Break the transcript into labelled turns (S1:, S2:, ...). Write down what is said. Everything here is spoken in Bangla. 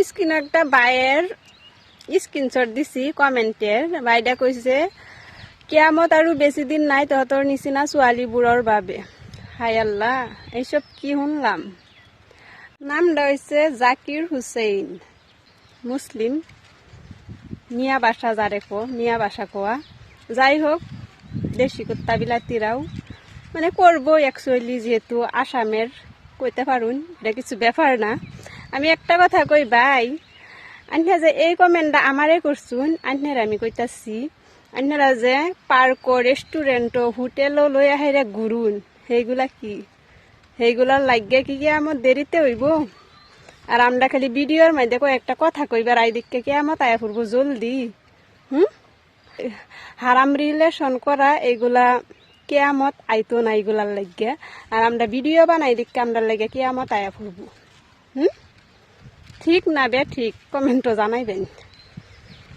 S1: স্ক্রিন একটা বাইয়ের স্ক্রিনশট দিছি কমেন্টের। বাইটা কইছে কিয়ামত আৰু বেশি দিন নাই তহঁতৰ নিচিনা ছোৱালীবোৰৰ বাবে। হাই আল্লাহ, এইসব কি শুনলাম। নামটা হয়েছে জাকির হুসেইন, মুসলিম, মিয়া বাসা যারে কো মিয়া বাসা কোয়া। যাই হোক, দেশি কুত্তা বিলাতিরাও মানে করবো অ্যাকচুয়ালি, যেহেতু আসামের কইতে পারুন, এটা কিছু ব্যাপার না। আমি একটা কথা কই ভাই, আন্যা যে এই কমেন্টটা আমারে করছুন, আন্যার আমি কইতাছি আন্যারা যে পার্ক রেস্টুরেন্ট হোটেলও লই আহেরে ঘুরুন, সেইগুলা কি? সেইগুলার লাগে কি আমার দেরিতে হইব? আর আমরা খালি ভিডিওর মধ্যে একটা কথা কইবার আই দিকে কি আমার তাই ফুরবো জলদি। হারাম রিলেশন করা এগুলা কেয়ামত আইতো না এগুলার লাগে। আর আমরা ভিডিও বানাই দিকে আমরা লাগে কেয়ামত আয়া ফুরবো। ঠিক না বে ঠিক? কমেন্টও জানাইবেন।